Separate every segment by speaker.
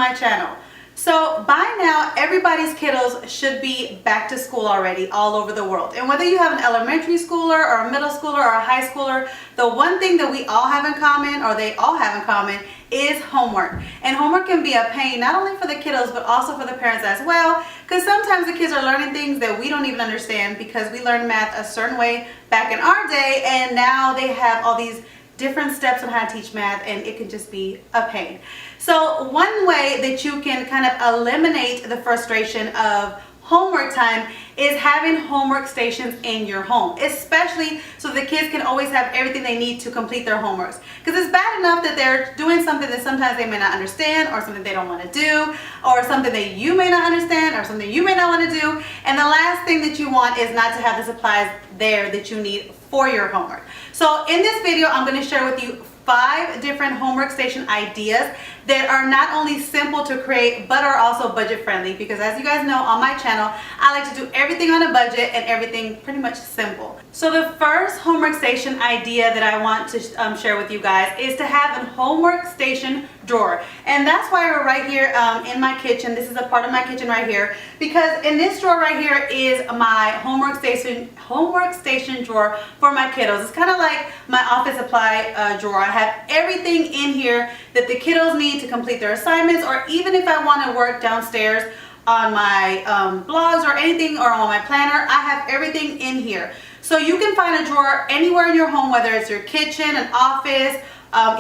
Speaker 1: my channel. So by now, everybody's kiddos should be back to school already all over the world. And whether you have an elementary schooler or a middle schooler or a high schooler, the one thing that we all have in common, or they all have in common, is homework. And homework can be a pain not only for the kiddos but also for the parents as well, because sometimes the kids are learning things that we don't even understand because we learned math a certain way back in our day, and now they have all these different steps on how to teach math, and it can just be a pain. So one way that you can kind of eliminate the frustration of homework time is having homework stations in your home, especially so the kids can always have everything they need to complete their homeworks. Because it's bad enough that they're doing something that sometimes they may not understand, or something they don't want to do, or something that you may not understand, or something you may not want to do. And the last thing that you want is not to have the supplies there that you need for your homework. So in this video, I'm going to share with you 5 different homework station ideas that are not only simple to create but are also budget friendly, because as you guys know, on my channel I like to do everything on a budget and everything pretty much simple. So the first homework station idea that I want to share with you guys is to have a homework station drawer. And that's why we're right here in my kitchen. This is a part of my kitchen right here, because in this drawer right here is my homework station drawer for my kiddos. It's kind of like my office supply drawer. I have everything in here that the kiddos need to complete their assignments, or even if I want to work downstairs on my blogs or anything, or on my planner, I have everything in here. So you can find a drawer anywhere in your home, whether it's your kitchen, an office,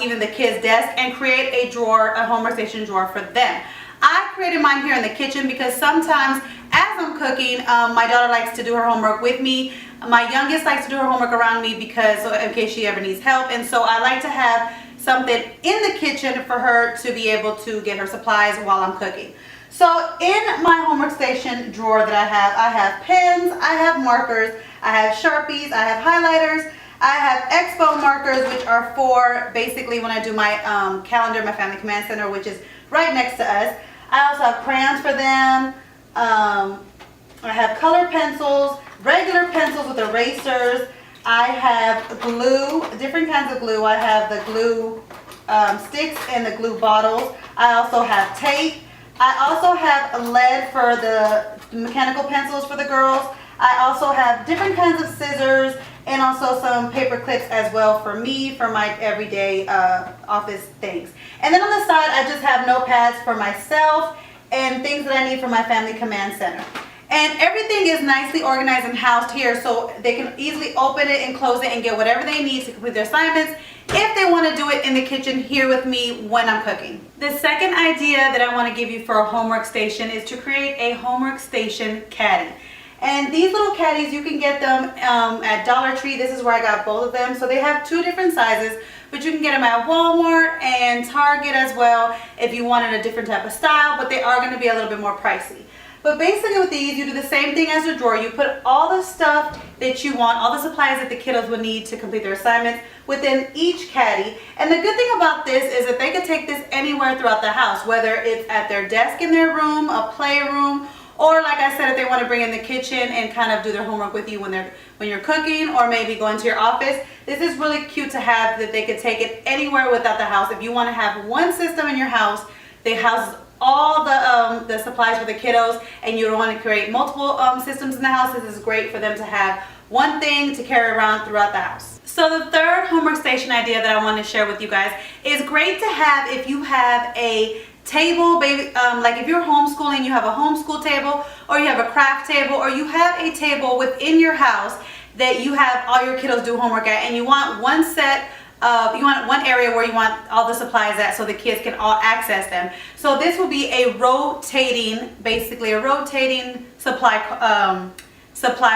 Speaker 1: even the kids' desk, and create a drawer, a homework station drawer for them. I created mine here in the kitchen because sometimes as I'm cooking, my daughter likes to do her homework with me. My youngest likes to do her homework around me because in case she ever needs help, and so I like to have something in the kitchen for her to be able to get her supplies while I'm cooking. So in my homework station drawer that I have pens, I have markers, I have Sharpies, I have highlighters, I have Expo markers, which are for basically when I do my calendar, my family command center, which is right next to us. I also have crayons for them. I have color pencils, regular pencils with erasers. I have glue, different kinds of glue. I have the glue sticks and the glue bottles. I also have tape. I also have lead for the mechanical pencils for the girls. I also have different kinds of scissors and also some paper clips as well for me, for my everyday office things. And then on the side, I just have notepads for myself and things that I need for my family command center. And everything is nicely organized and housed here, so they can easily open it and close it and get whatever they need to complete their assignments if they want to do it in the kitchen here with me when I'm cooking. The second idea that I want to give you for a homework station is to create a homework station caddy. And these little caddies, you can get them at Dollar Tree. This is where I got both of them. So they have 2 different sizes, but you can get them at Walmart and Target as well if you wanted a different type of style, but they are going to be a little bit more pricey. But basically with these, you do the same thing as the drawer. You put all the stuff that you want, all the supplies that the kiddos would need to complete their assignments within each caddy. And the good thing about this is that they can take this anywhere throughout the house, whether it's at their desk in their room, a playroom, or like I said, if they want to bring in the kitchen and kind of do their homework with you when you're cooking, or maybe go into your office. This is really cute to have, that they could take it anywhere without the house. If you want to have one system in your house that houses all the supplies for the kiddos, and you don't want to create multiple systems in the house, this is great for them to have one thing to carry around throughout the house. So the third homework station idea that I want to share with you guys is great to have if you have a table, baby, like if you're homeschooling, you have a homeschool table, or you have a craft table, or you have a table within your house that you have all your kiddos do homework at, and you want one set of, you want one area where you want all the supplies at so the kids can all access them. So this will be a rotating, basically a rotating supply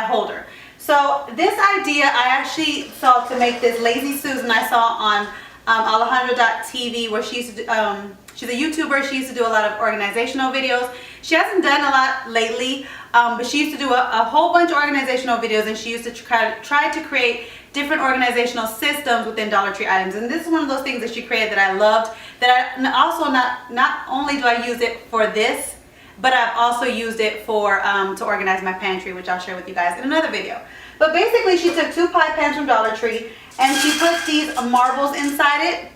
Speaker 1: holder. So this idea I actually saw to make this Lazy Susan. I saw on Alejandra.tv, where she used to do, she's a YouTuber. She used to do a lot of organizational videos. She hasn't done a lot lately, but she used to do a whole bunch of organizational videos, and she used to try to create different organizational systems within Dollar Tree items. And this is one of those things that she created that I loved, that I also not only do I use it for this, but I've also used it for to organize my pantry, which I'll share with you guys in another video. But basically, she took 2 pie pans from Dollar Tree and she put these marbles inside it,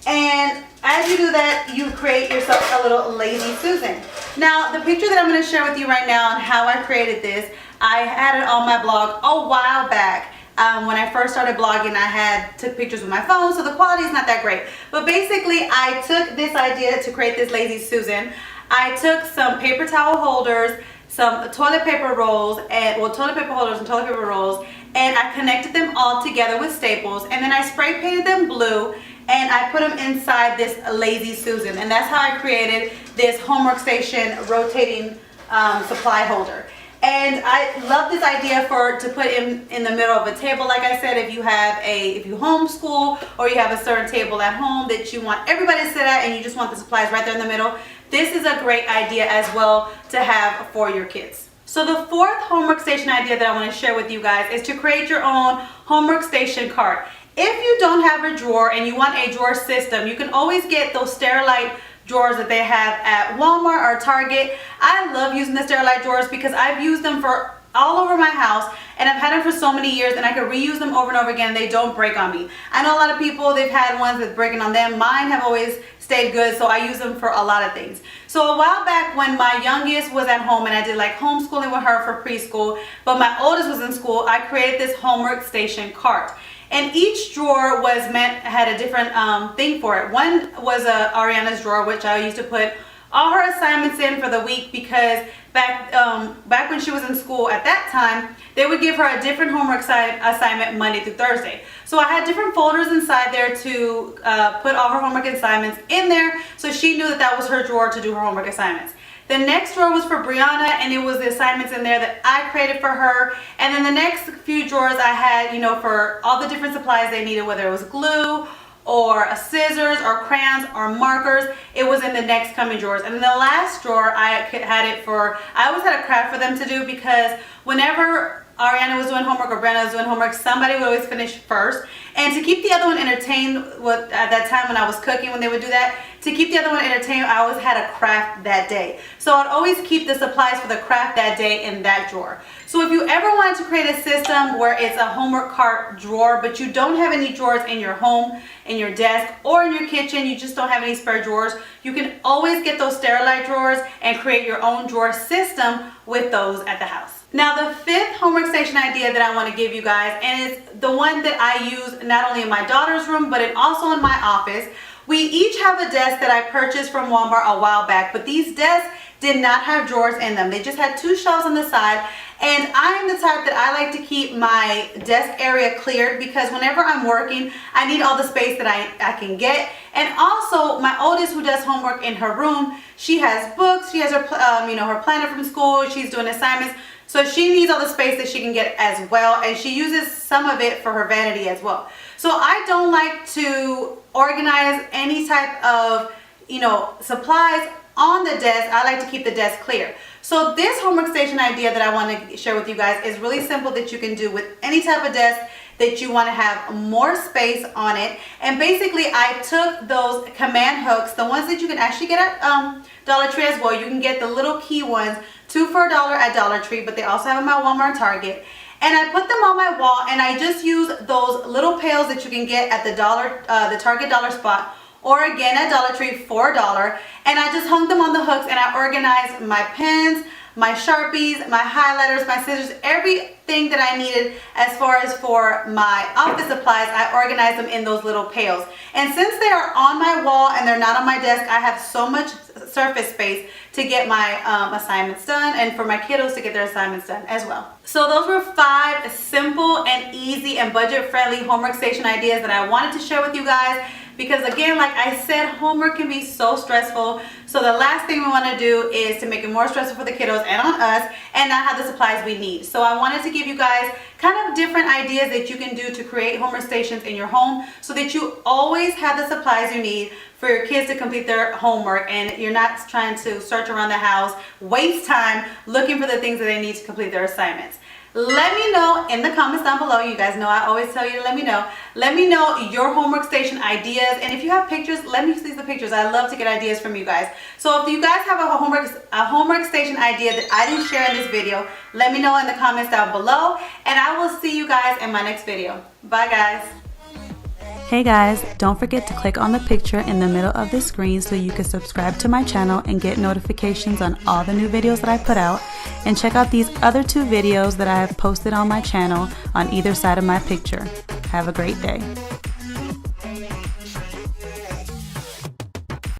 Speaker 1: and as you do that, you create yourself a little lazy Susan. Now, the picture that I'm going to share with you right now on how I created this, I had it on my blog a while back. When I first started blogging, I took pictures with my phone, so the quality is not that great. But basically, I took this idea to create this lazy Susan. I took some paper towel holders, some toilet paper rolls, and toilet paper holders and toilet paper rolls, and I connected them all together with staples, and then I spray painted them blue, and I put them inside this lazy Susan, and that's how I created this homework station rotating supply holder. And I love this idea to put in the middle of a table. Like I said, if you homeschool or you have a certain table at home that you want everybody to sit at and you just want the supplies right there in the middle, this is a great idea as well to have for your kids. So the fourth homework station idea that I want to share with you guys is to create your own homework station cart. If you don't have a drawer and you want a drawer system, you can always get those Sterilite drawers that they have at Walmart or Target. I love using the Sterilite drawers because I've used them for all over my house, and I've had them for so many years, and I can reuse them over and over again. They don't break on me. I know a lot of people, they've had ones that's breaking on them. Mine have always stayed good, so I use them for a lot of things. So a while back when my youngest was at home and I did like homeschooling with her for preschool, but my oldest was in school, I created this homework station cart. And each drawer had a different thing for it. One was Ariana's drawer, which I used to put all her assignments in for the week, because back when she was in school at that time, they would give her a different homework assignment Monday through Thursday. So I had different folders inside there to put all her homework assignments in there, so she knew that that was her drawer to do her homework assignments. The next drawer was for Brianna, and it was the assignments in there that I created for her. And then the next few drawers I had, for all the different supplies they needed, whether it was glue or scissors or crayons or markers, it was in the next coming drawers. And then the last drawer I always had a craft for them to do, because whenever Ariana was doing homework or Brianna was doing homework, somebody would always finish first. And to keep the other one entertained, at that time when I was cooking, when they would do that, to keep the other one entertained, I always had a craft that day. So I'd always keep the supplies for the craft that day in that drawer. So if you ever wanted to create a system where it's a homework cart drawer, but you don't have any drawers in your home, in your desk, or in your kitchen, you just don't have any spare drawers, you can always get those Sterilite drawers and create your own drawer system with those at the house. Now, the fifth homework station idea that I want to give you guys, and it's the one that I use not only in my daughter's room, but also in my office. We each have a desk that I purchased from Walmart a while back, but these desks did not have drawers in them. They just had two shelves on the side, and I'm the type that I like to keep my desk area cleared, because whenever I'm working, I need all the space that I can get. And also, my oldest, who does homework in her room, she has books, she has her her planner from school, she's doing assignments. So she needs all the space that she can get as well, and she uses some of it for her vanity as well. So I don't like to organize any type of, supplies on the desk. I like to keep the desk clear. So this homework station idea that I want to share with you guys is really simple, that you can do with any type of desk that you want to have more space on it. And basically, I took those command hooks, the ones that you can actually get at Dollar Tree as well. You can get the little key ones, 2 for $1 at Dollar Tree, but they also have them at Walmart and Target. And I put them on my wall, and I just use those little pails that you can get at the Target dollar spot, or again at Dollar Tree for $1. And I just hung them on the hooks, and I organized my pens, my Sharpies, my highlighters, my scissors, everything that I needed as far as for my office supplies. I organized them in those little pails. And since they are on my wall and they're not on my desk, I have so much surface space to get my assignments done, and for my kiddos to get their assignments done as well. So those were 5 simple and easy and budget-friendly homework station ideas that I wanted to share with you guys. Because again, like I said, homework can be so stressful. So the last thing we want to do is to make it more stressful for the kiddos and on us, and not have the supplies we need. So I wanted to give you guys kind of different ideas that you can do to create homework stations in your home, so that you always have the supplies you need for your kids to complete their homework, and you're not trying to search around the house, waste time looking for the things that they need to complete their assignments. Let me know in the comments down below. You guys know I always tell you to let me know. Let me know your homework station ideas, and if you have pictures, let me see the pictures. I love to get ideas from you guys. So if you guys have a homework station idea that I didn't share in this video, let me know in the comments down below, and I will see you guys in my next video. Bye guys. Hey guys, don't forget to click on the picture in the middle of the screen so you can subscribe to my channel and get notifications on all the new videos that I put out. And check out these other 2 videos that I have posted on my channel on either side of my picture. Have a great day.